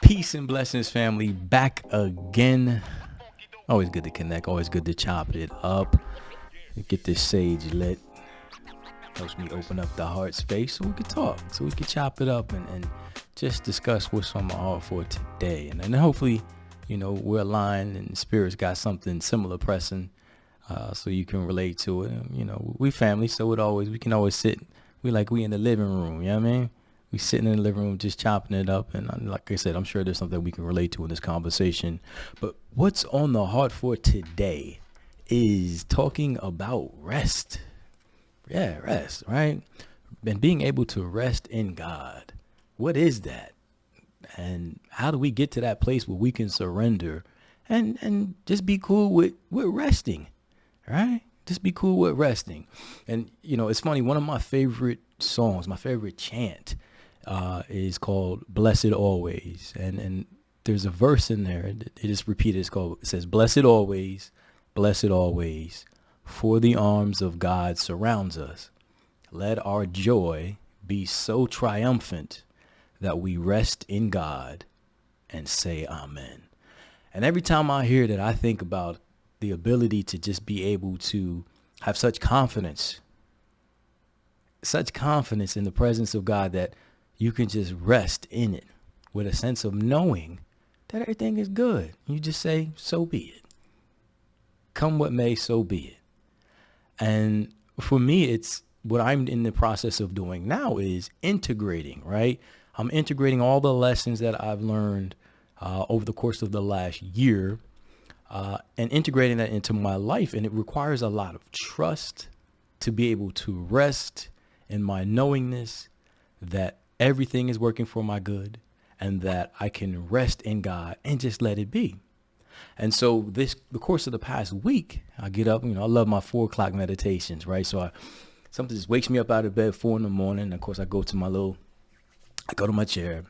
Peace and blessings, family. Back again. Always good to connect. Always good to chop it up. Get this sage lit. Helps me open up the heart space so we can talk, so we can chop it up and just discuss what's on my heart for today. And then hopefully, we're aligned and the spirit's got something similar pressing, so you can relate to it. We family, so we can always sit. We in the living room. You know what I mean? We sitting in the living room just chopping it up, and like I said, I'm sure there's something we can relate to in this conversation. But what's on the heart for today is talking about rest. Yeah, rest, right? And being able to rest in God. What is that? And how do we get to that place where we can surrender and just be cool with resting, right? Just be cool with resting. And, it's funny. One of my favorite songs, my favorite chant, is called Blessed Always. And there's a verse in there. It is repeated. It says, blessed always, for the arms of God surrounds us. Let our joy be so triumphant that we rest in God and say amen. And every time I hear that, I think about the ability to just be able to have such confidence in the presence of God that you can just rest in it with a sense of knowing that everything is good. You just say, so be it. Come what may, so be it. And for me, it's what I'm in the process of doing now is integrating, right? I'm integrating all the lessons that I've learned over the course of the last year and integrating that into my life. And it requires a lot of trust to be able to rest in my knowingness that everything is working for my good and that I can rest in God and just let it be. And so the course of the past week, I get up, I love my 4 o'clock meditations, right? So something just wakes me up out of bed 4 a.m. And of course I go to my chair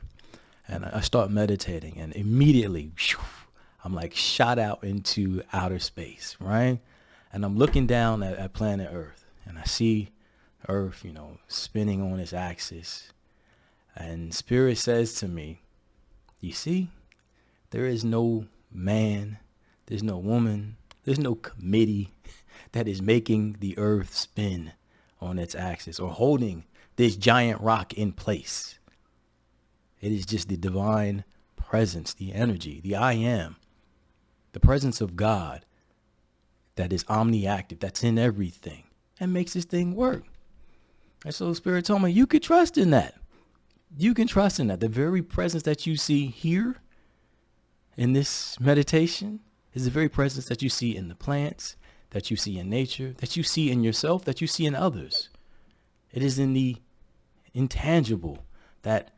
and I start meditating, and immediately I'm like shot out into outer space, right? And I'm looking down at planet Earth, and I see Earth, spinning on its axis. And Spirit says to me, you see, there is no man, there's no woman, there's no committee that is making the Earth spin on its axis or holding this giant rock in place. It is just the divine presence, the energy, the I am, the presence of God that is omniactive, that's in everything and makes this thing work. And so Spirit told me, you could trust in that. You can trust in that. The very presence that you see here in this meditation is the very presence that you see in the plants, that you see in nature, that you see in yourself, that you see in others. It is in the intangible that,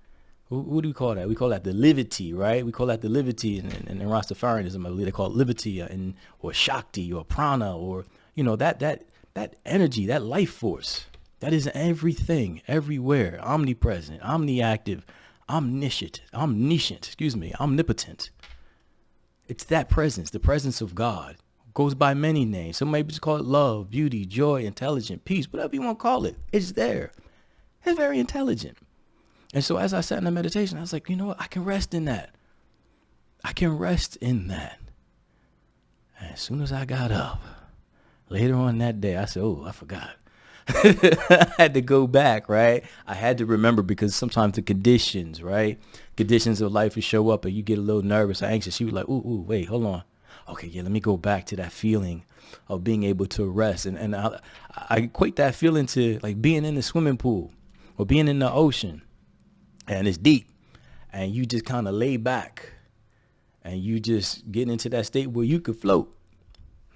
what do we call that? We call that the livity, right? We call that the livity in Rastafarianism. I believe they call it livity or Shakti or prana or, that energy, that life force. That is everything, everywhere, omnipresent, omniactive, omniscient, omnipotent. It's that presence, the presence of God. Goes by many names. Some maybe just call it love, beauty, joy, intelligent, peace, whatever you want to call it. It's there. It's very intelligent. And so as I sat in the meditation, I was like, you know what? I can rest in that. I can rest in that. And as soon as I got up, later on that day, I said, oh, I forgot. I had to go back, right? I had to remember, because sometimes the conditions, right? Conditions of life will show up and you get a little nervous or anxious. You were like, ooh, wait, hold on. Okay, yeah, let me go back to that feeling of being able to rest. And I equate that feeling to like being in the swimming pool or being in the ocean and it's deep and you just kind of lay back and you just get into that state where you could float.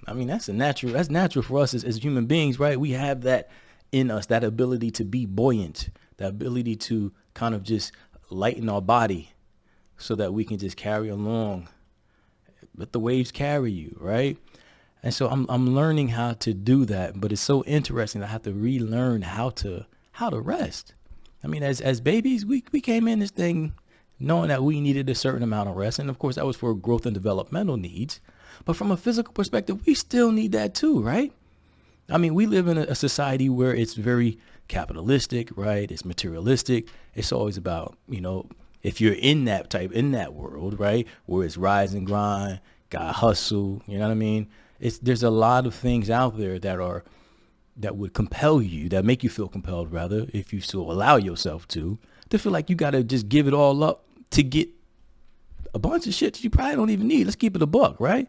I mean, that's natural for us as human beings, right? We have that in us, that ability to be buoyant, that ability to kind of just lighten our body so that we can just carry along. Let the waves carry you, right? And so I'm learning how to do that, but it's so interesting. I have to relearn how to rest. I mean, as babies, we came in this thing knowing that we needed a certain amount of rest. And of course, that was for growth and developmental needs. But from a physical perspective, we still need that too, right? I mean, we live in a society where it's very capitalistic, right? It's materialistic. It's always about, If you're in that world, right, where it's rise and grind, got hustle, you know what I mean? There's a lot of things out there that would compel you, that make you feel compelled, rather, if you still allow yourself to feel like you got to just give it all up to get a bunch of shit that you probably don't even need. Let's keep it a buck, right?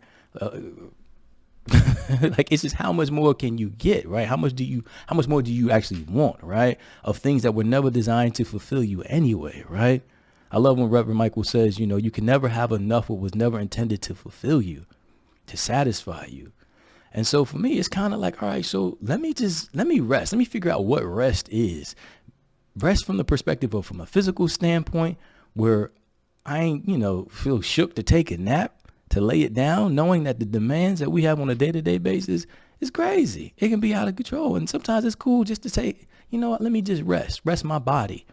Like, it's just how much more can you get, right? How much more do you actually want, right? Of things that were never designed to fulfill you anyway, right? I love when Reverend Michael says, you can never have enough what was never intended to fulfill you, to satisfy you. And so for me, it's kind of like, all right, so let me rest. Let me figure out what rest is. Rest from the perspective of, from a physical standpoint, where I ain't, feel shook to take a nap, to lay it down, knowing that the demands that we have on a day-to-day basis is crazy. It can be out of control. And sometimes it's cool just to say, you know what, let me just rest my body.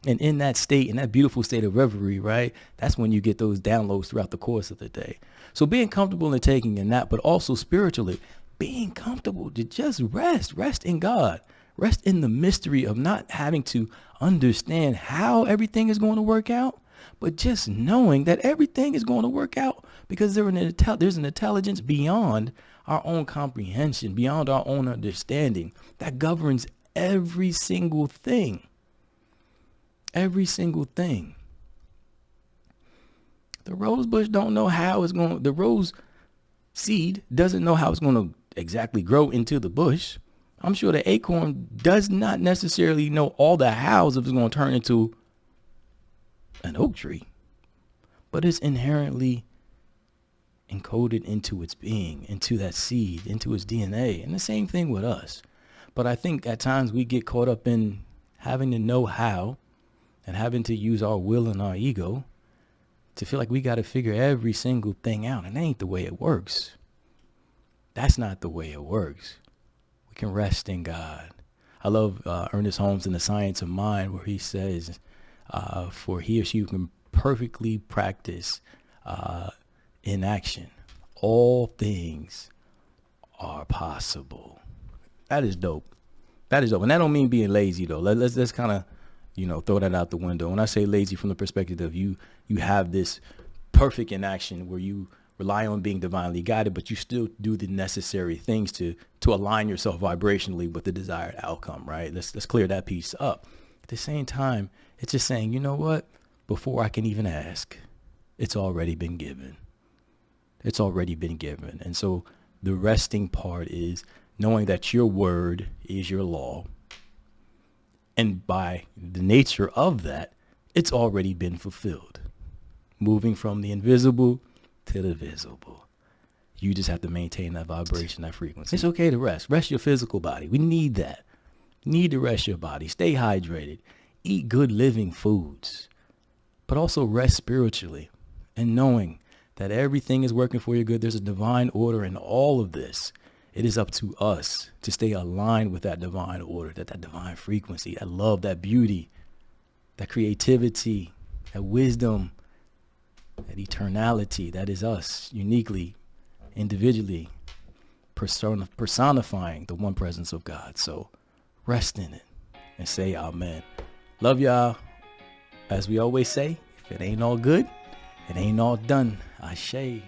And in that state, in that beautiful state of reverie, right, that's when you get those downloads throughout the course of the day. So being comfortable in taking a nap, but also spiritually, being comfortable to just rest in God, rest in the mystery of not having to understand how everything is going to work out, but just knowing that everything is going to work out because there's an intelligence beyond our own comprehension, beyond our own understanding, that governs every single thing. Every single thing. The rose bush don't know how it's going. The rose seed doesn't know how it's going to exactly grow into the bush. I'm sure the acorn does not necessarily know all the hows if it's going to turn into an oak tree, but it's inherently encoded into its being, into that seed, into its DNA. And the same thing with us. But I think at times we get caught up in having to know how and having to use our will and our ego to feel like we got to figure every single thing out. And that ain't the way it works. That's not the way it works. We can rest in God. I love Ernest Holmes in The Science of Mind, where he says, for he or she who can perfectly practice in action, all things are possible. That is dope. That is dope. And that don't mean being lazy, though. Let's kind of, throw that out the window. When I say lazy, from the perspective of you have this perfect inaction where you rely on being divinely guided, but you still do the necessary things to align yourself vibrationally with the desired outcome, right? Let's clear that piece up. At the same time, it's just saying, you know what? Before I can even ask, it's already been given. It's already been given. And so the resting part is knowing that your word is your law. And by the nature of that, it's already been fulfilled. Moving from the invisible to the visible. You just have to maintain that vibration, that frequency. It's okay to rest. Rest your physical body. We need that. You need to rest your body. Stay hydrated. Eat good living foods. But also rest spiritually. And knowing that everything is working for your good. There's a divine order in all of this. It is up to us to stay aligned with that divine order, that divine frequency, that love, that beauty, that creativity, that wisdom, that eternality. That is us uniquely, individually, personifying the one presence of God. So rest in it and say amen. Love y'all. As we always say, if it ain't all good, it ain't all done. Ashe.